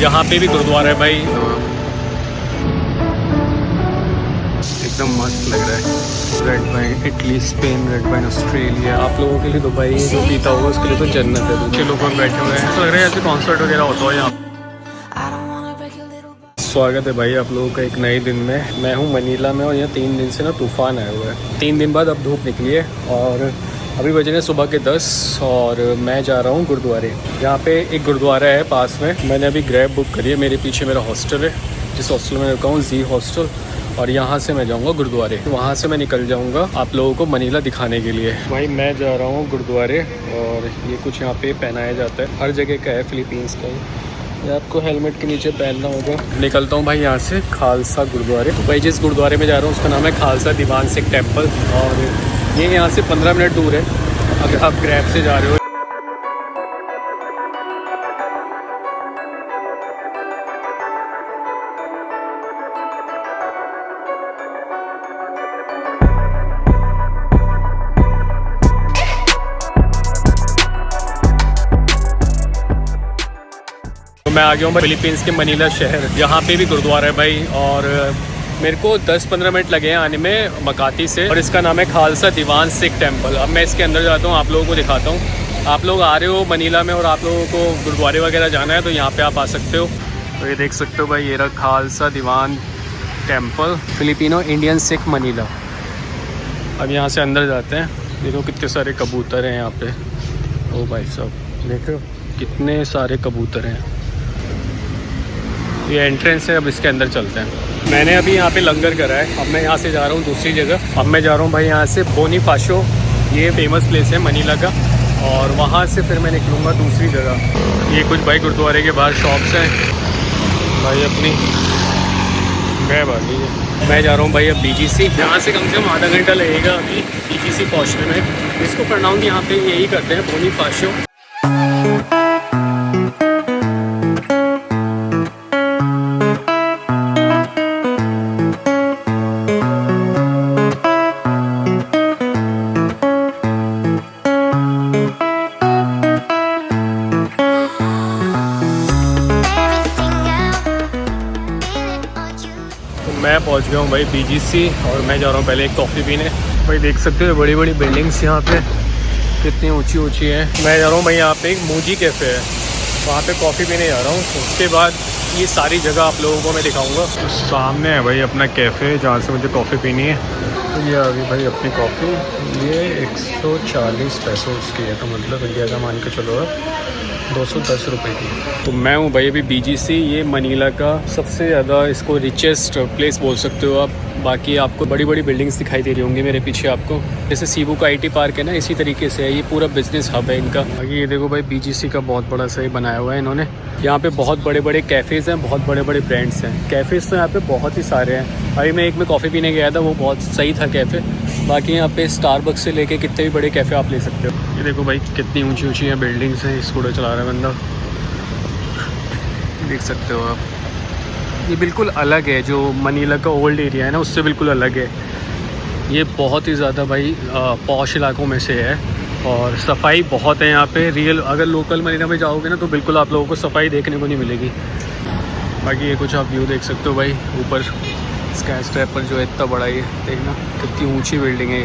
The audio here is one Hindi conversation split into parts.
यहाँ पे भी गुरुद्वारा है भाई, एकदम मस्त लग रहा है। Red wine Italy, Spain, red wine Australia. आप लोगों के लिए तो भाई जो पीता होगा उसके लिए तो जन्नत है। दूसरे लोग बैठे हुए हैं, तो लग रहा है ऐसे कॉन्सर्ट वगैरह होता है यहाँ। स्वागत है भाई आप लोगों का एक नए दिन में। मैं हूँ मनीला में और यहाँ 3 दिन से ना तूफ़ान आया हुआ है। 3 दिन बाद अब धूप निकली है और अभी बजे हैं सुबह के 10 और मैं जा रहा हूँ गुरुद्वारे। यहाँ पे एक गुरुद्वारा है पास में। मैंने अभी ग्रैब बुक करी है। मेरे पीछे मेरा हॉस्टल है, जिस हॉस्टल में रुका हूँ जी हॉस्टल, और यहाँ से मैं जाऊँगा गुरुद्वारे। वहाँ से मैं निकल जाऊँगा आप लोगों को मनीला दिखाने के लिए। भाई मैं जा रहा हूँ गुरुद्वारे और ये कुछ यहाँ पे पहनाया जाता है, हर जगह का है फिलीपींस का। ये आपको हेलमेट के नीचे पहनना होगा। निकलता हूँ भाई यहाँ से खालसा गुरुद्वारे। तो भाई जिस गुरुद्वारे में जा रहा हूँ उसका नाम है खालसा दीवान सिख टेम्पल और ये यहाँ से 15 मिनट दूर है अगर आप ग्रैब से जा रहे हो। तो मैं आ गया हूँ फिलीपींस के मनीला शहर। यहाँ पे भी गुरुद्वारा है भाई और मेरे को 10-15 मिनट लगे हैं आने में मकाती से, और इसका नाम है खालसा दीवान सिख टेम्पल। अब मैं इसके अंदर जाता हूँ, आप लोगों को दिखाता हूँ। आप लोग आ रहे हो मनीला में और आप लोगों को गुरुद्वारे वगैरह जाना है तो यहाँ पे आप आ सकते हो। तो ये देख सकते हो भाई, ये रहा Khalsa Diwan temple, Filipino Indian Sikh Manila. अब यहाँ से अंदर जाते हैं। देखो कितने सारे कबूतर हैं यहाँ पे। ओ भाई साहब देखो कितने सारे कबूतर हैं। ये एंट्रेंस है, अब इसके अंदर चलते हैं। मैंने अभी यहाँ पे लंगर करा है। अब मैं यहाँ से जा रहा हूँ दूसरी जगह। अब मैं जा रहा हूँ भाई यहाँ से बोनीफाशो, ये फेमस प्लेस है मनीला का, और वहाँ से फिर मैं निकलूँगा दूसरी जगह। ये कुछ भाई गुरुद्वारे के बाहर शॉप्स हैं भाई अपनी। मैं जा रहा हूँ भाई अब BGC। यहाँ से कम से कम आधा घंटा लगेगा अभी BGC पहुँचने में। इसको प्रोनाउंस यहाँ पे यही करते हैं, बोनीफाशो। मैं पहुंच गया हूं भाई BGC और मैं जा रहा हूं पहले एक कॉफ़ी पीने। भाई देख सकते हो बड़ी बड़ी बिल्डिंग्स यहाँ पे कितनी ऊंची ऊंची है। मैं जा रहा हूं भाई यहाँ पे एक मूजी कैफ़े है, वहाँ पे कॉफ़ी पीने जा रहा हूँ। उसके बाद ये सारी जगह आप लोगों को मैं दिखाऊंगा। सामने है भाई अपना कैफ़े जहाँ से मुझे कॉफ़ी पीनी है। तो ये आ गई भाई अपनी कॉफ़ी। ये 140 पैसों की है, तो मतलब इंडिया का मान के चलो 210 रुपये की। तो मैं हूँ भाई अभी BGC। ये मनीला का सबसे ज़्यादा इसको रिचेस्ट प्लेस बोल सकते हो आप। बाकी आपको बड़ी बड़ी बिल्डिंग्स दिखाई दे रही होंगी मेरे पीछे आपको, जैसे सीबू का IT पार्क है ना, इसी तरीके से है। ये पूरा बिजनेस हब है इनका। बाकी ये देखो भाई BGC का बहुत बड़ा सा ही बनाया हुआ है इन्होंने। यहाँ पे बहुत बड़े बड़े कैफ़ेज़ हैं, बहुत बड़े बड़े ब्रांड्स हैं। कैफ़ेज़ तो यहाँ पे बहुत ही सारे हैं। अभी मैं एक में कॉफ़ी पीने गया था, वो बहुत सही था कैफ़े। बाकी यहाँ पे स्टारबक्स से लेके कितने भी बड़े कैफ़े आप ले सकते हो। ये देखो भाई कितनी ऊंची ऊंची यहाँ बिल्डिंग्स हैं। स्कूटर चला रहा है बंदा, देख सकते हो आप। ये बिल्कुल अलग है, जो मनीला का ओल्ड एरिया है ना उससे बिल्कुल अलग है। ये बहुत ही ज़्यादा भाई पॉश इलाकों में से है और सफाई बहुत है यहाँ पे। रियल अगर लोकल मनीला में जाओगे ना तो बिल्कुल आप लोगों को सफाई देखने को नहीं मिलेगी। बाकी ये कुछ आप व्यू देख सकते हो भाई ऊपर स्काई स्क्रैप पर, जो है इतना बड़ा ये देखना कितनी ऊंची बिल्डिंग है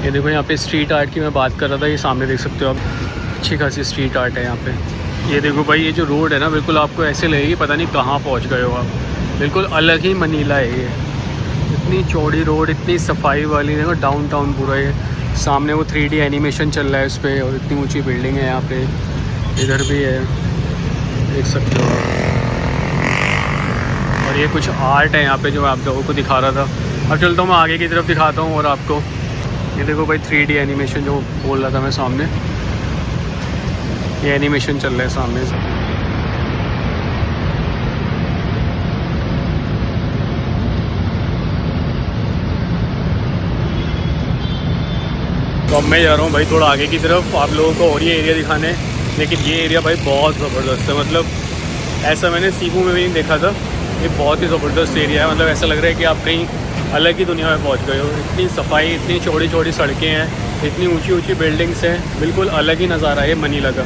ये देखो यहाँ पे स्ट्रीट आर्ट की मैं बात कर रहा था। ये सामने देख सकते हो आप, अच्छी खासी स्ट्रीट आर्ट है यहाँ पे। ये देखो भाई ये जो रोड है ना, बिल्कुल आपको ऐसे लगेगी पता नहीं कहाँ पहुँच गए हो आप। बिल्कुल अलग ही मनीला है ये। इतनी चौड़ी रोड, इतनी सफाई वाली, देखो डाउनटाउन पूरा। ये सामने वो 3D एनिमेशन चल रहा है उस पर, और इतनी ऊँची बिल्डिंग है यहाँ पे। इधर भी है, देख सकते हो। और ये कुछ आर्ट है यहाँ पे जो मैं आप लोगों को दिखा रहा था। अब चलता हूँ मैं आगे की तरफ दिखाता हूँ और आपको। ये देखो भाई 3D एनिमेशन जो बोल रहा था मैं सामने, ये एनिमेशन चल रहा है सामने से। तो अब मैं जा रहा हूँ भाई थोड़ा आगे की तरफ आप लोगों को और ये एरिया दिखाने। लेकिन ये एरिया भाई बहुत ज़बरदस्त है, मतलब ऐसा मैंने सीबू में भी नहीं देखा था। ये बहुत ही ज़बरदस्त एरिया है, मतलब ऐसा लग रहा है कि आप कहीं अलग ही दुनिया में पहुंच गए हो। इतनी सफाई, इतनी चौड़ी चौड़ी सड़कें हैं इतनी ऊंची ऊंची बिल्डिंग्स हैं, बिल्कुल अलग ही नज़ारा है मनीला का।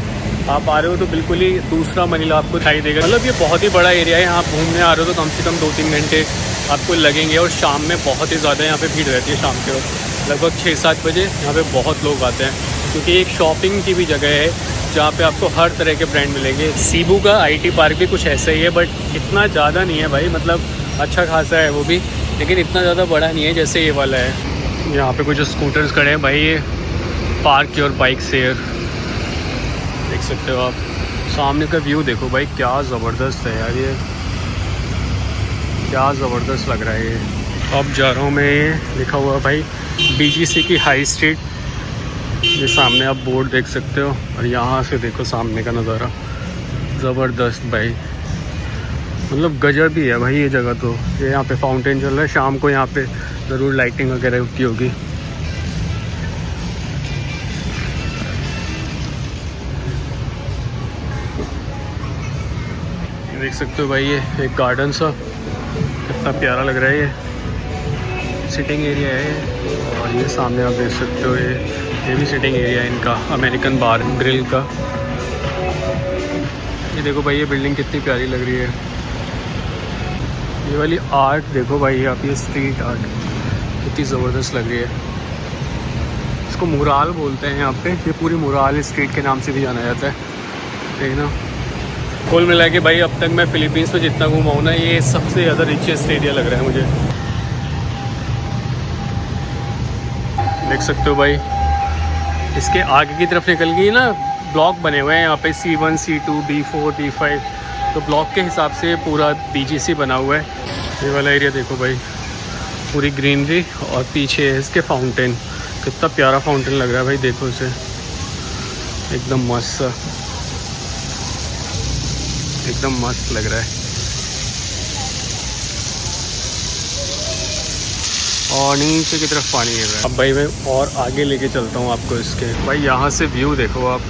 आप आ रहे हो तो बिल्कुल ही दूसरा मनीला आपको दिखाई देगा। मतलब ये बहुत ही बड़ा एरिया है, आप घूमने आ रहे हो तो कम से कम 2-3 घंटे आपको लगेंगे। और शाम में बहुत ही ज़्यादा यहाँ पे भीड़ रहती है। शाम के वक्त लगभग 6-7 बजे यहाँ पे बहुत लोग आते हैं, क्योंकि एक शॉपिंग की भी जगह है जहाँ पे आपको हर तरह के ब्रांड मिलेंगे। सीबू का IT पार्क भी कुछ ऐसा ही है, बट इतना ज़्यादा नहीं है भाई, मतलब अच्छा खासा है वो भी, लेकिन इतना ज़्यादा बड़ा नहीं है जैसे ये वाला है। यहाँ पे कुछ स्कूटर्स खड़े हैं भाई, ये पार्क योर बाइक शेयर, देख सकते हो आप। सामने का व्यू देखो भाई, क्या ज़बरदस्त है यार, ये क्या ज़बरदस्त लग रहा है ये। अब जा रहा हूँ मैं, ये लिखा हुआ है भाई BGC की हाई स्ट्रीट, ये सामने आप बोर्ड देख सकते हो। और यहाँ से देखो सामने का नज़ारा, ज़बरदस्त भाई, मतलब गजब ही है भाई ये जगह। तो ये यहाँ पे फाउंटेन चल रहा है, शाम को यहाँ पे ज़रूर लाइटिंग वगैरह होती होगी। देख सकते हो भाई, ये एक गार्डन सा कितना प्यारा लग रहा है, ये सिटिंग एरिया है। और ये सामने आप देख सकते हो, ये भी सिटिंग एरिया है इनका, अमेरिकन बार ग्रिल का। ये देखो भाई, ये बिल्डिंग कितनी प्यारी लग रही है। ये वाली आर्ट देखो भाई, आप ये स्ट्रीट आर्ट कितनी ज़बरदस्त लग रही है। इसको मुराल बोलते हैं यहाँ पे, ये पूरी मुराल स्ट्रीट के नाम से भी जाना जाता है, ठीक ना। कुल मिला के भाई अब तक मैं फिलीपींस में जितना घूमा हूँ ना, ये सबसे ज़्यादा रिचेस्ट एरिया लग रहा है मुझे। देख सकते हो भाई, इसके आगे की तरफ निकल गई ना, ब्लॉक बने हुए हैं यहाँ पे, C1 C2 D4 D5, तो ब्लॉक के हिसाब से पूरा BGC बना हुआ है। ये वाला एरिया देखो भाई, पूरी ग्रीनरी, और पीछे है इसके फाउंटेन, कितना प्यारा फाउंटेन लग रहा है भाई, देखो इसे, एकदम मस्त सा, एकदम मस्त लग रहा है। और नीचे की तरफ पानी गिर रहा है। अब भाई मैं और आगे लेके चलता हूँ आपको इसके। भाई यहाँ से व्यू देखो आप,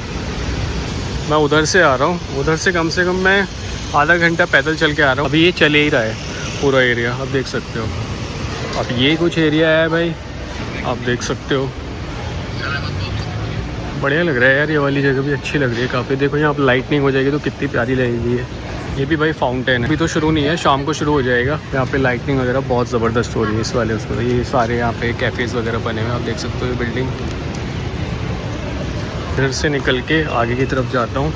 मैं उधर से आ रहा हूँ, उधर से कम मैं आधा घंटा पैदल चल के आ रहा हूँ। अभी ये चले ही रहा है पूरा एरिया, आप देख सकते हो। अब ये कुछ एरिया है भाई, आप देख सकते हो, बढ़िया लग रहा है यार। ये वाली जगह भी अच्छी लग रही है काफ़ी। देखो यहाँ पर लाइटनिंग हो जाएगी तो कितनी प्यारी लगेगी है। ये भी भाई फाउंटेन है, अभी तो शुरू नहीं है, शाम को शुरू हो जाएगा। यहाँ पे लाइटनिंग वगैरह बहुत ज़बरदस्त हो रही है इस वाले उसको। ये सारे यहाँ पे कैफ़ेज़ वगैरह बने हुए हैं, आप देख सकते हो। ये बिल्डिंग इधर से निकल के आगे की तरफ जाता हूँ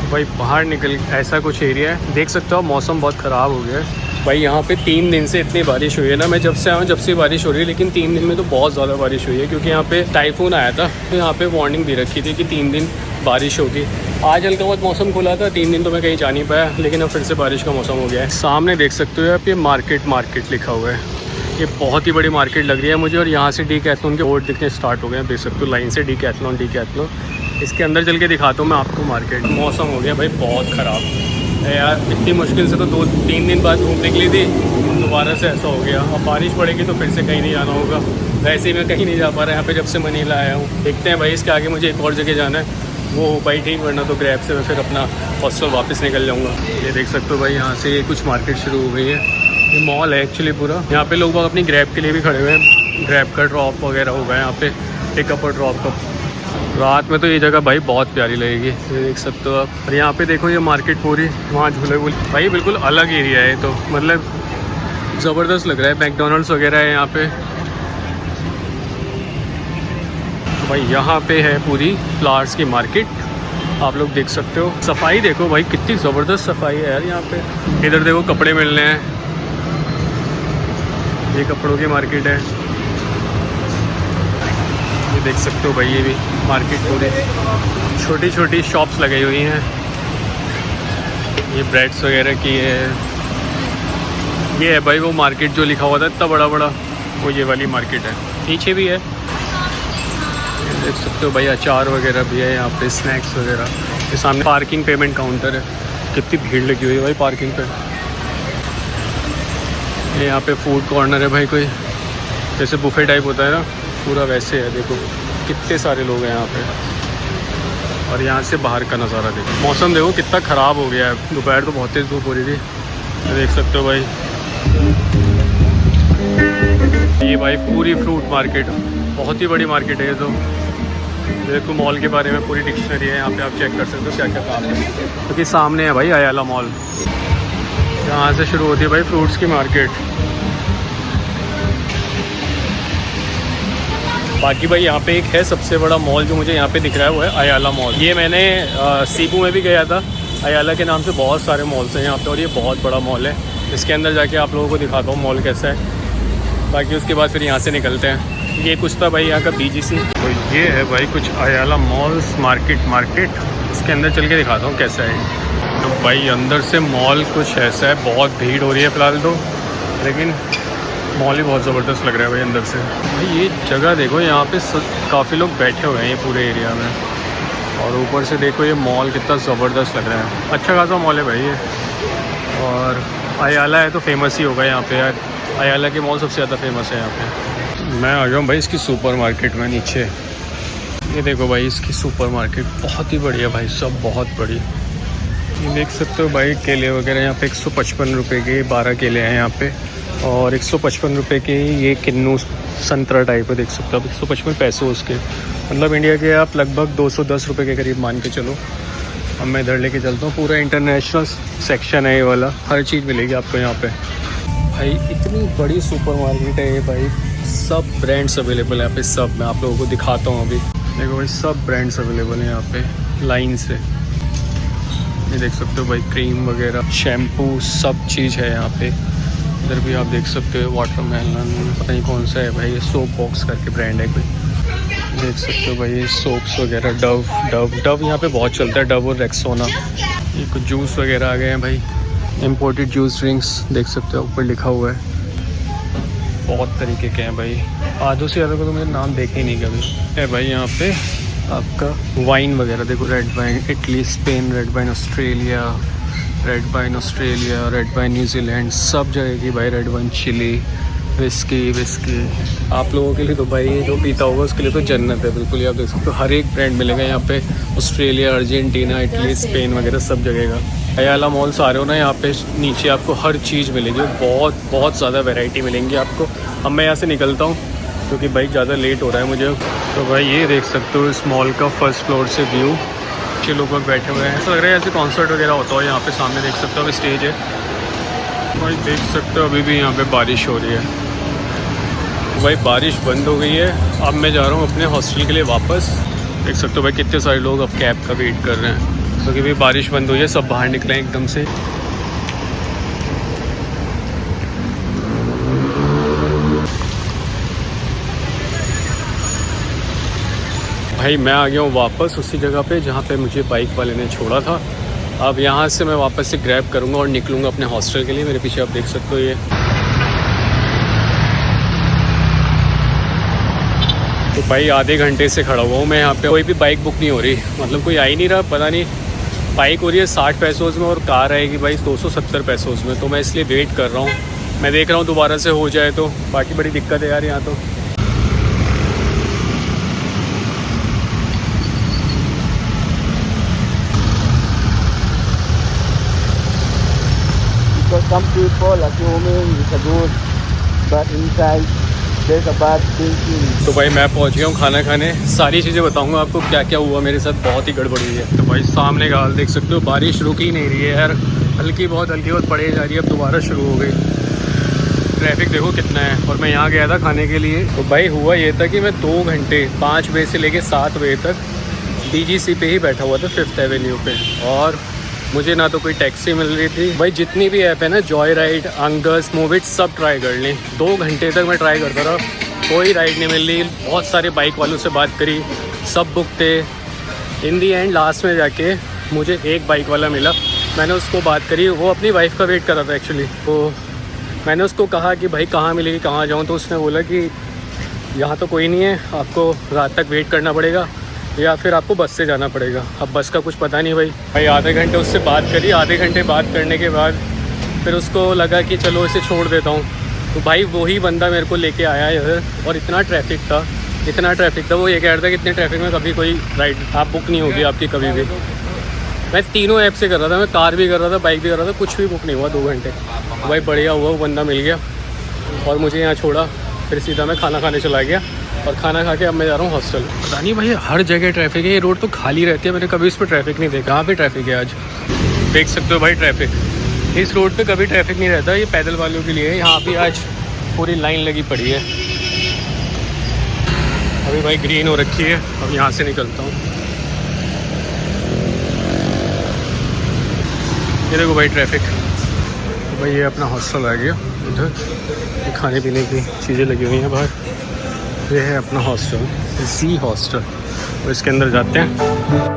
भाई, बाहर निकल ऐसा कुछ एरिया है, देख सकते हो। मौसम बहुत ख़राब हो गया है भाई, यहाँ पे 3 दिन से इतनी बारिश हुई है ना। मैं जब से आया हूँ जब से बारिश हो रही है, लेकिन 3 दिन में तो बहुत ज़्यादा बारिश हुई है, क्योंकि यहाँ पे टाइफून आया था, तो यहाँ पे वार्निंग दे रखी थी कि 3 दिन बारिश होगी। आज हल्का बहुत मौसम खुला था, 3 दिन तो मैं कहीं जा नहीं पाया, लेकिन अब फिर से बारिश का मौसम हो गया है। सामने देख सकते हो आप, ये मार्केट लिखा हुआ है, ये बहुत ही बड़ी मार्केट लग रही है मुझे। और यहाँ से डीकैथलॉन के बोर्ड दिखने स्टार्ट हो गए हैं, देख सकते हो लाइन से डीकैथलॉन। इसके अंदर चल के दिखाता हूँ मैं आपको मार्केट। मौसम हो गया भाई बहुत ख़राब यार, इतनी मुश्किल से तो 2-3 दिन बाद धूप निकली थी, दोबारा से ऐसा हो गया। अब बारिश पड़ेगी तो फिर से कहीं नहीं जाना होगा। वैसे ही मैं कहीं नहीं जा पा रहा यहाँ पे जब से मनीला आया हूँ। देखते हैं भाई, इसके आगे मुझे एक और जगह जाना है, वो हो पाई ठीक, वरना तो ग्रैब से मैं फिर अपना हॉस्टल वापस निकल जाऊँगा। ये देख सकते हो भाई, यहाँ से कुछ मार्केट शुरू हो गई है। ये मॉल है एक्चुअली पूरा, यहाँ पे लोग अपनी ग्रैब के लिए भी खड़े हुए हैं। ग्रैब का ड्रॉप वगैरह होगा यहाँ पे, पिकअप और ड्रॉप का। रात में तो ये जगह भाई बहुत प्यारी लगेगी, ये देख सकते हो आप। और यहाँ पे देखो ये मार्केट पूरी, वहाँ झूले वूले भाई, बिल्कुल अलग एरिया है। तो मतलब ज़बरदस्त लग रहा है। मैकडोनल्ड्स वगैरह है यहाँ पे। तो भाई यहाँ पे है पूरी फ्लावर्स की मार्केट, आप लोग देख सकते हो। सफाई देखो भाई, कितनी ज़बरदस्त सफाई है यार यहाँ पे। इधर देखो कपड़े मिल रहे हैं, ये कपड़ों की मार्केट है, ये देख सकते हो भाई। ये भी मार्केट पूरी छोटी छोटी शॉप्स लगाई हुई हैं, ये ब्रेड्स वगैरह की है। ये है भाई वो मार्केट जो लिखा हुआ था इतना बड़ा बड़ा, वो ये वाली मार्केट है। पीछे भी है, ये देख सकते हो भाई, अचार वगैरह भी है यहाँ पे, स्नैक्स वगैरह। ये सामने पार्किंग पेमेंट काउंटर है, कितनी भीड़ लगी हुई है भाई पार्किंग पे। ये यहाँ पे फूड कॉर्नर है भाई, कोई जैसे बुफे टाइप होता है ना, पूरा वैसे है। देखो कितने सारे लोग हैं यहाँ पे। और यहाँ से बाहर का नज़ारा देखो, मौसम देखो कितना ख़राब हो गया है। दोपहर तो बहुत तेज़ धूप हो रही थी, देख सकते हो भाई। ये भाई पूरी फ्रूट मार्केट बहुत ही बड़ी मार्केट है ये तो। देखो मॉल के बारे में पूरी डिक्शनरी है यहाँ पे, आप चेक कर सकते हो क्या क्या काम है। क्योंकि सामने है भाई अयाला मॉल, यहाँ से शुरू होती है भाई फ्रूट्स की मार्केट। बाकी भाई यहाँ पे एक है सबसे बड़ा मॉल जो मुझे यहाँ पे दिख रहा है, वो है अयाला मॉल। ये मैंने सीपू में भी गया था, अयाला के नाम से बहुत सारे मॉल्स हैं यहाँ पे और ये बहुत बड़ा मॉल है। इसके अंदर जाके आप लोगों को दिखाता हूँ मॉल कैसा है। बाकी उसके बाद फिर यहाँ से निकलते हैं। ये कुछ था भाई यहाँ का BGC। तो ये है भाई कुछ अयाला मॉल्स मार्केट, इसके अंदर चल के दिखाता हूँ कैसा है। तो भाई अंदर से मॉल कुछ ऐसा है, बहुत भीड़ हो रही है फ़िलहाल तो, लेकिन मॉल ही बहुत ज़बरदस्त लग रहा है भाई अंदर से। भाई ये जगह देखो, यहाँ पे काफ़ी लोग बैठे हुए हैं ये पूरे एरिया में, और ऊपर से देखो ये मॉल कितना ज़बरदस्त लग रहा है। अच्छा खासा मॉल है भाई ये, और अयाला है तो फेमस ही होगा यहाँ पे यार। अयाला के मॉल सबसे ज़्यादा फेमस है यहाँ पे। मैं आ गया हूँ भाई इसकी सुपर मार्केट में नीचे। ये देखो भाई इसकी सुपर मार्केट बहुत ही बढ़िया भाई, सब बहुत बड़ी। ये देख सकते हो भाई केले वगैरह यहाँ पे 155 रुपये के 12 केले हैं यहाँ पे, और 155 रुपये के ये किन्नू संतरा टाइप है, देख सकते हो आप। 155 पैसे उसके, मतलब इंडिया के आप लगभग 210 रुपये के करीब मान के चलो। अब मैं इधर लेके चलता हूँ, पूरा इंटरनेशनल सेक्शन है ये वाला, हर चीज़ मिलेगी आपको यहाँ पे। भाई इतनी बड़ी सुपर मार्केट है ये भाई, सब ब्रांड्स अवेलेबल है यहाँ पे, सब मैं आप लोगों को दिखाता हूँ अभी। देखो भाई सब ब्रांड्स अवेलेबल हैं यहाँ पे लाइन से। ये देख सकते हो भाई क्रीम वगैरह, शैम्पू, सब चीज़ है यहाँ पे। इधर भी आप देख सकते हो वाटरमेलन, पता नहीं कौन सा है भाई, ये सोप बॉक्स करके ब्रांड है कोई। देख सकते हो भाई ये सोप्स वगैरह, डव यहाँ पे बहुत चलता है, डव और रेक्सोना। ये कुछ जूस वगैरह आ गए हैं भाई, इम्पोर्टेड जूस ड्रिंक्स देख सकते हो ऊपर लिखा हुआ है। बहुत तरीके के हैं भाई, आधों से ज़्यादा को तो मैंने नाम देखे ही नहीं कभी। है भाई यहाँ पे आपका वाइन वगैरह देखो, red wine Italy, Spain, red wine Australia, red wine Australia, red wine New Zealand, सब जगह की भाई रेड वाइन, चिली, विस्की। आप लोगों के लिए तो भाई जो पीता होगा उसके लिए तो जन्नत है बिल्कुल। आप देख सकते हो हर एक ब्रांड मिलेगा यहाँ पे, ऑस्ट्रेलिया, अर्जेंटीना, इटली, स्पेन वगैरह सब जगह का। अयाला मॉल से आ रहे हो ना, यहाँ पे नीचे आपको हर चीज़ मिलेगी, बहुत ज़्यादा वैरायटी मिलेंगी आपको। अब मैं यहाँ से निकलता हूँ क्योंकि भाई ज़्यादा लेट हो रहा है मुझे। तो भाई ये देख सकते हो इस मॉल का फर्स्ट फ्लोर से व्यू, अच्छे लोग बैठे हुए हैं, ऐसा लग रहा है जैसे कॉन्सर्ट वगैरह होता हो। यहाँ पे सामने देख सकते हो अब स्टेज है भाई, देख सकते हो अभी भी यहाँ पे बारिश हो रही है। भाई बारिश बंद हो गई है, अब मैं जा रहा हूँ अपने हॉस्टल के लिए वापस। देख सकते हो भाई कितने सारे लोग अब कैब का वेट कर रहे हैं, क्योंकि भाई बारिश बंद हुई है, सब बाहर निकले हैं एकदम से। भाई मैं आ गया हूँ वापस उसी जगह पे जहाँ पे मुझे बाइक वाले ने छोड़ा था। अब यहाँ से मैं वापस से ग्रैब करूँगा और निकलूँगा अपने हॉस्टल के लिए। मेरे पीछे आप देख सकते हो ये। तो भाई आधे घंटे से खड़ा हुआ हूँ मैं यहाँ पे, कोई भी बाइक बुक नहीं हो रही, मतलब कोई आ ही नहीं रहा। पता नहीं, बाइक हो रही है 60 पैसों में और कार आएगी भाई 270 पैसों में, तो मैं इसलिए वेट कर रहा हूँ। मैं देख रहा हूँ दोबारा से हो जाए तो, बाकी बड़ी दिक्कत है यार यहाँ तो। Some people assuming it's a good, but inside there's a bad thinking. तो भाई मैं पहुंच गया हूँ खाना खाने, सारी चीज़ें बताऊंगा आपको क्या क्या हुआ मेरे साथ, बहुत ही गड़बड़ हुई है। तो भाई सामने का हाल देख सकते हो, बारिश रुक ही नहीं रही है यार, हल्की बहुत पड़े जा रही है, अब दोबारा शुरू हो गई। ट्रैफिक देखो कितना है, और मैं यहाँ गया था खाने के लिए। तो भाई हुआ ये था कि मैं 2 घंटे 5 बजे से लेके 7 बजे तक BGC पे ही बैठा हुआ था 5th एवेन्यू पे, और मुझे ना तो कोई टैक्सी मिल रही थी। भाई जितनी भी ऐप है ना, जॉय राइड, अंगस, मूविट, सब ट्राई कर ली। 2 घंटे तक मैं ट्राई करता रहा, कोई राइड नहीं मिल रही। बहुत सारे बाइक वालों से बात करी, सब बुक थे। इन दी एंड लास्ट में जाके मुझे एक बाइक वाला मिला, मैंने उसको बात करी, वो अपनी वाइफ का वेट कर रहा था एक्चुअली। तो मैंने उसको कहा कि भाई कहाँ मिलेगी, कहाँ जाऊँ, तो उसने बोला कि यहाँ तो कोई नहीं है, आपको रात तक वेट करना पड़ेगा या फिर आपको बस से जाना पड़ेगा। अब बस का कुछ पता नहीं भाई आधे घंटे उससे बात करी, आधे घंटे बात करने के बाद फिर उसको लगा कि चलो इसे छोड़ देता हूँ। तो भाई वही बंदा मेरे को लेके आया इधर, और इतना ट्रैफिक था, वो ये कह रहा था कि इतने ट्रैफिक में कभी कोई राइड आप बुक नहीं होगी आपकी कभी भी। मैं तीनों ऐप से कर रहा था, मैं कार भी कर रहा था, बाइक भी कर रहा था, कुछ भी बुक नहीं हुआ 2 घंटे। भाई बढ़िया हुआ, वो बंदा मिल गया और मुझे यहाँ छोड़ा, फिर सीधा मैं खाना खाने चला गया। और खाना खा के अब मैं जा रहा हूँ हॉस्टल। पता नहीं भाई हर जगह ट्रैफिक है, ये रोड तो खाली रहती है, मैंने कभी इस पर ट्रैफिक नहीं देखा। कहाँ पे ट्रैफिक है आज, देख सकते हो भाई ट्रैफिक। इस रोड पे कभी ट्रैफिक नहीं रहता, ये पैदल वालों के लिए है। यहाँ पे आज पूरी लाइन लगी पड़ी है। अभी भाई ग्रीन हो रखी है, अब यहाँ से निकलता हूँ। ये देखो भाई ट्रैफिक। तो भाई ये अपना हॉस्टल आ गया इधर, खाने पीने की चीज़ें लगी हुई हैं बाहर। ये है अपना हॉस्टल, सी हॉस्टल। तो इसके अंदर जाते हैं।